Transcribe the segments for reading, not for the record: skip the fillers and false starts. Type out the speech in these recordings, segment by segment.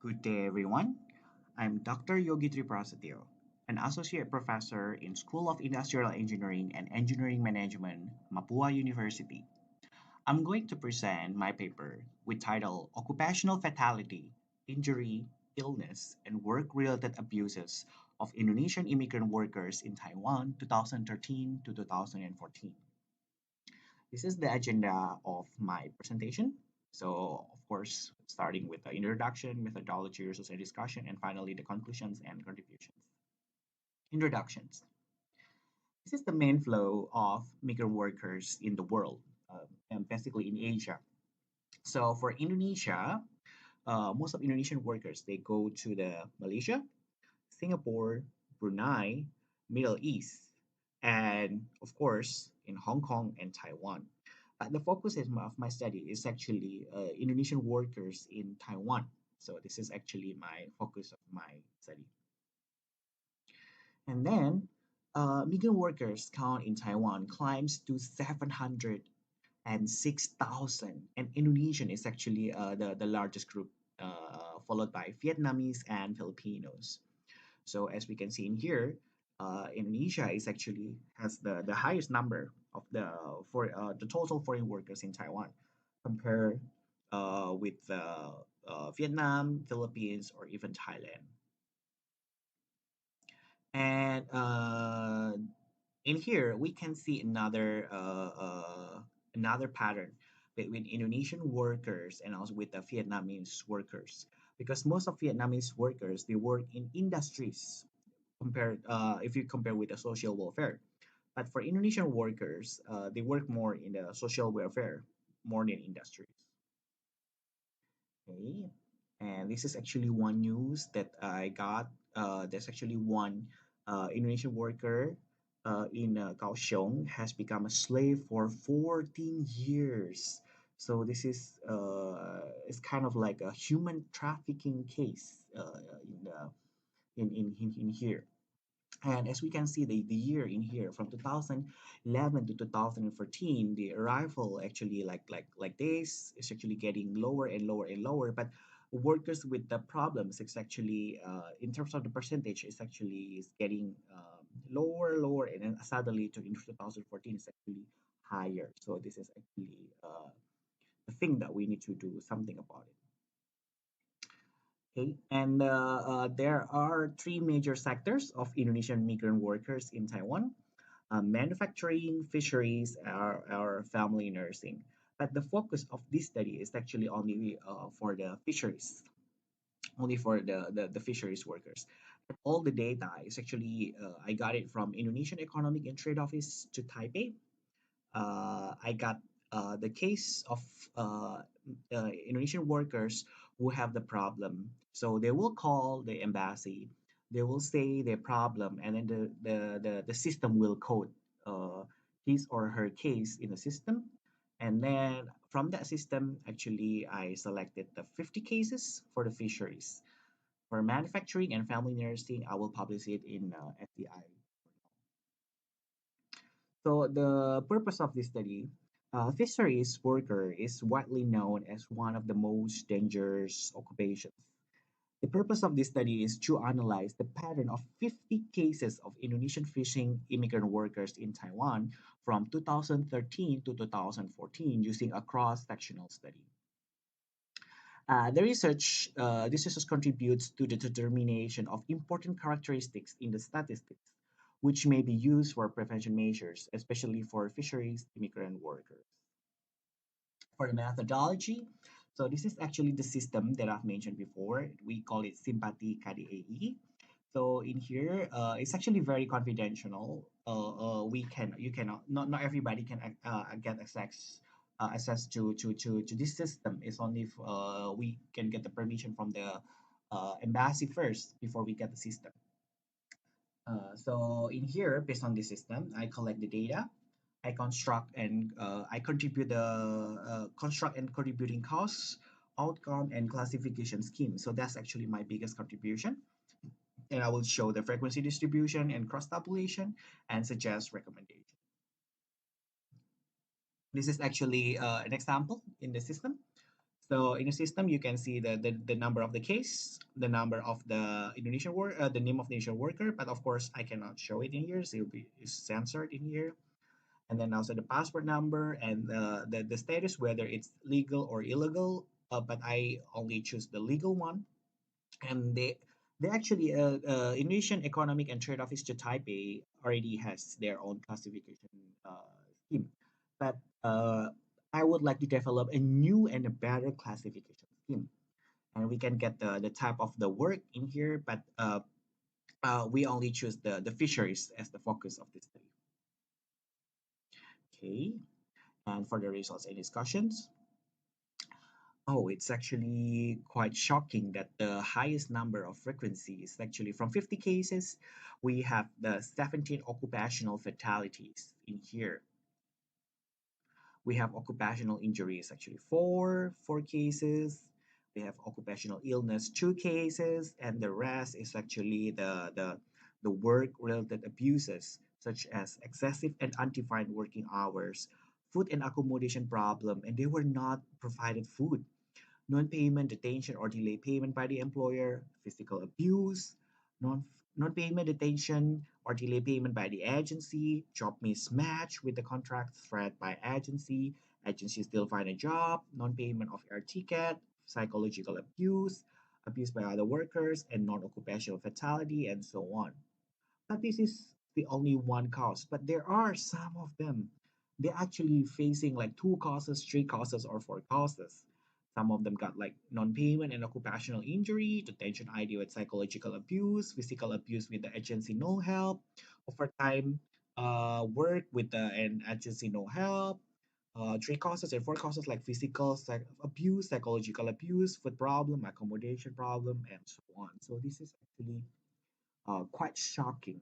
Good day, everyone. I'm Dr. Yogi Prasetyo, an associate professor in School of Industrial Engineering and Engineering Management, Mapua University. I'm going to present my paper with title Occupational Fatality, Injury, Illness, and Work-Related Abuses of Indonesian Immigrant Workers in Taiwan 2013 to 2014. This is the agenda of my presentation. So, of course, starting with the introduction, methodology, resource and discussion, and finally the conclusions and contributions. Introductions. This is the main flow of migrant workers in the world, and basically in Asia. So for Indonesia, most of Indonesian workers, they go to the Malaysia, Singapore, Brunei, Middle East, and of course in Hong Kong and Taiwan. The focus of my study is actually Indonesian workers in Taiwan. So this is actually my focus of my study. And then migrant workers count in Taiwan climbs to 706,000, and Indonesian is actually the largest group, followed by Vietnamese and Filipinos. So as we can see in here, Indonesia is actually has the highest number of the total foreign workers in Taiwan, compared with Vietnam, Philippines, or even Thailand. And in here we can see another pattern between Indonesian workers and also with the Vietnamese workers, because most of Vietnamese workers they work in industries compared if you compare with the social welfare. But for Indonesian workers, they work more in the social welfare more than industries. Okay, and this is actually one news that I got. There's actually one Indonesian worker in Kaohsiung has become a slave for 14 years. So this is it's kind of like a human trafficking case in here. And as we can see, the year in here from 2011 to 2014, the arrival actually like this is actually getting lower and lower and lower. But workers with the problems, it's actually in terms of the percentage, it's actually is getting lower, and then suddenly to in 2014 is actually higher. So this is actually the thing that we need to do something about it. Okay, and there are three major sectors of Indonesian migrant workers in Taiwan: manufacturing, fisheries, or family nursing. But the focus of this study is actually only for the fisheries, only for the fisheries workers. All the data is actually I got it from Indonesian Economic and Trade Office to Taipei. I got the case of Indonesian workers who have the problem. So they will call the embassy, they will say their problem, and then the system will code his or her case in the system. And then from that system, actually, I selected the 50 cases for the fisheries. For manufacturing and family nursing, I will publish it in FDI. So the purpose of this study, fisheries worker is widely known as one of the most dangerous occupations. The purpose of this study is to analyze the pattern of 50 cases of Indonesian fishing immigrant workers in Taiwan from 2013 to 2014 using a cross-sectional study. This research contributes to the determination of important characteristics in the statistics, which may be used for prevention measures, especially for fisheries immigrant workers. For the methodology, so this is actually the system that I've mentioned before. We call it Simpati KDAE. So in here, it's actually very confidential. You cannot not everybody can get access to this system. It's only if we can get the permission from the embassy first before we get the system. So in here, based on this system, I collect the data, I I contribute the construct and contributing costs, outcome, and classification scheme. So that's actually my biggest contribution. And I will show the frequency distribution and cross tabulation and suggest recommendation. This is actually an example in the system. So in the system, you can see the number of the case, the number of the the name of the Indonesian worker, but of course I cannot show it in here, so it's censored in here. And then also the passport number and the status, whether it's legal or illegal. But I only choose the legal one. And they actually Indonesian Economic and Trade Office to Taipei already has their own classification scheme, but I would like to develop a new and a better classification scheme, and we can get the type of the work in here, but we only choose the fisheries as the focus of this study. Okay, and for the results and discussions. Oh, it's actually quite shocking that the highest number of frequency is actually from 50 cases. We have the 17 occupational fatalities in here. We have occupational injuries actually four cases. We have occupational illness 2 cases, and the rest is actually the work-related abuses such as excessive and undefined working hours, food and accommodation problem, and they were not provided food, non-payment, detention, or delay payment by the employer, physical abuse, non non-payment, detention, or delay payment by the agency, job mismatch with the contract, threat by agency still find a job, non-payment of air ticket, psychological abuse, abuse by other workers, and non-occupational fatality, and so on. But this is the only one cause, but there are some of them. They're actually facing like 2 causes, 3 causes, or 4 causes. Some of them got like non-payment and occupational injury, detention ID with psychological abuse, physical abuse with the agency no help, overtime work with the and agency no help. 3 causes and 4 causes like physical abuse, psychological abuse, food problem, accommodation problem, and so on. So this is actually quite shocking.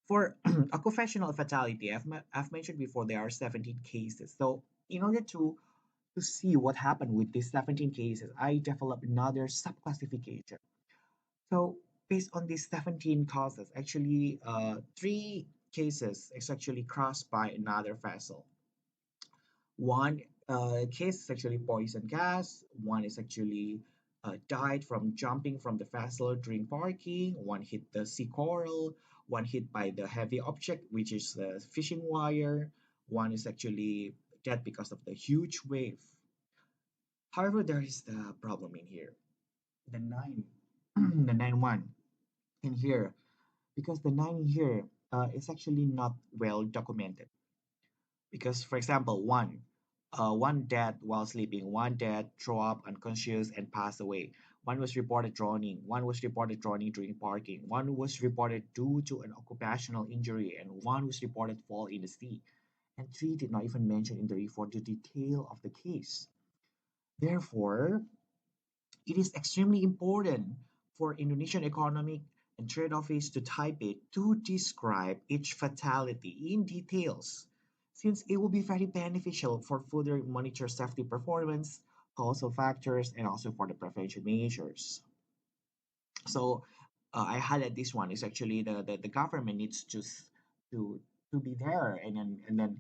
For occupational fatality, I've mentioned before there are 17 cases. So in order to see what happened with these 17 cases, I developed another subclassification. So based on these 17 causes, actually 3 cases is actually crossed by another vessel. One case is actually poison gas. One is actually died from jumping from the vessel during parking. One hit the sea coral. One hit by the heavy object, which is the fishing wire. One is actually dead because of the huge wave. However, there is the problem in here. The nine, the nine one in here, because the nine here is actually not well documented. Because, for example, one dead while sleeping, one dead, throw up unconscious and pass away. One was reported drowning. One was reported drowning during parking. One was reported due to an occupational injury, and one was reported fall in the sea. And 3 did not even mention in the report the detail of the case. Therefore, it is extremely important for Indonesian Economic and Trade Office to Taipei to describe each fatality in details, since it will be very beneficial for further monitor safety performance, causal factors, and also for the prevention measures. So I highlight this one is actually the government needs to to be there and then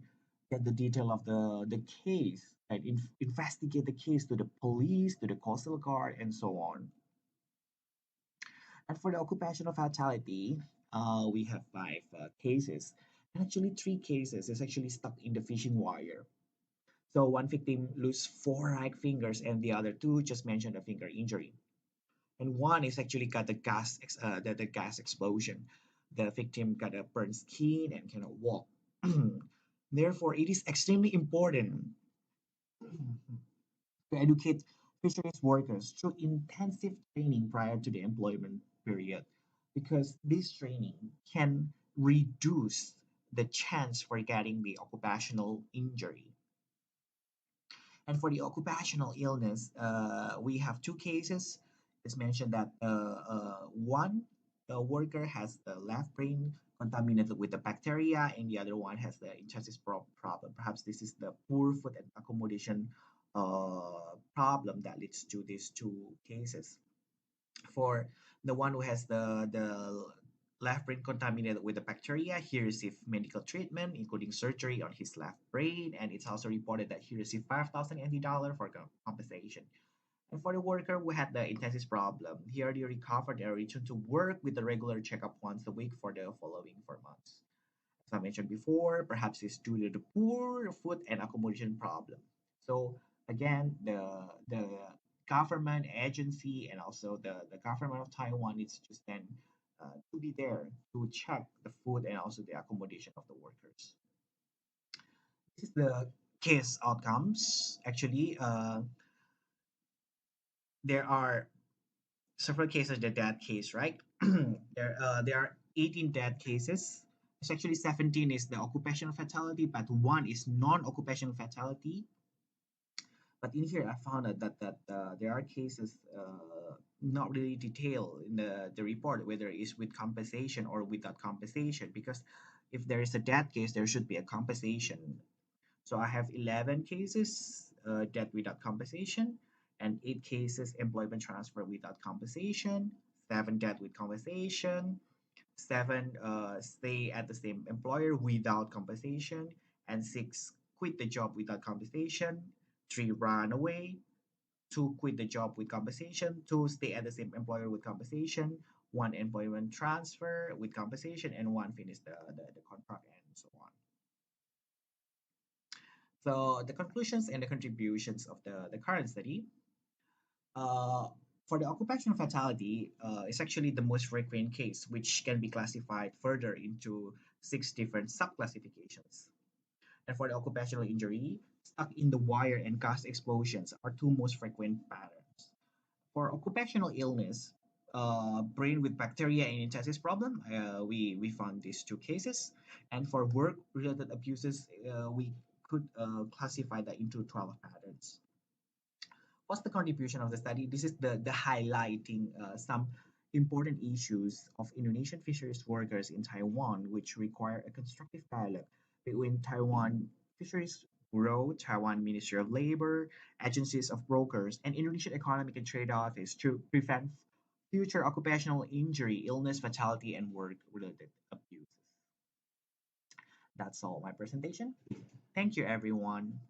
get the detail of the case and investigate the case to the police, to the coastal guard, and so on. And for the occupational fatality, we have 5 cases. And actually, 3 cases is actually stuck in the fishing wire. So one victim lose 4 right fingers, and the other 2 just mentioned a finger injury. And one is actually got the gas explosion. The victim got a burned skin and cannot walk. Therefore, it is extremely important to educate fisheries workers through intensive training prior to the employment period, because this training can reduce the chance for getting the occupational injury. And for the occupational illness, we have 2 cases. It's mentioned that one the worker has the left brain contaminated with the bacteria, and the other one has the intestine problem. Perhaps this is the poor food and accommodation problem that leads to these 2 cases. For the one who has the left brain contaminated with the bacteria. He received medical treatment, including surgery on his left brain, and it's also reported that he received 5,000 NT dollar for compensation. And for the worker who had the intestine problem, he already recovered and returned to work with a regular checkup once a week for the following 4 months. As I mentioned before, perhaps it's due to the poor food and accommodation problem. So again, the government agency and also the government of Taiwan needs to stand to be there to check the food and also the accommodation of the workers. This is the case outcomes. Actually, there are several cases, the death case, right? There are 18 death cases. It's actually 17 is the occupational fatality, but one is non-occupational fatality. But in here, I found out that there are cases not really detailed in the report, whether it's with compensation or without compensation. Because if there is a death case, there should be a compensation. So I have 11 cases death without compensation, and 8 cases employment transfer without compensation, 7 death with compensation, 7 stay at the same employer without compensation, and 6 quit the job without compensation, 3 run away, 2 quit the job with compensation, 2 stay at the same employer with compensation, 1 employment transfer with compensation, and 1 finish the contract and so on. So the conclusions and the contributions of the current study. Uh, for the occupational fatality, is actually the most frequent case, which can be classified further into 6 different subclassifications. And for the occupational injury, stuck in the wire and gas explosions are 2 most frequent patterns. For occupational illness, brain with bacteria and intestines problem, we found these 2 cases. And for work-related abuses, we could classify that into 12 patterns. What's the contribution of the study? This is the highlighting some important issues of Indonesian fisheries workers in Taiwan, which require a constructive dialogue between Taiwan Fisheries Bureau, Taiwan Ministry of Labor, agencies of brokers, and Indonesian Economic and Trade Office to prevent future occupational injury, illness, fatality, and work-related abuses. That's all my presentation. Thank you, everyone.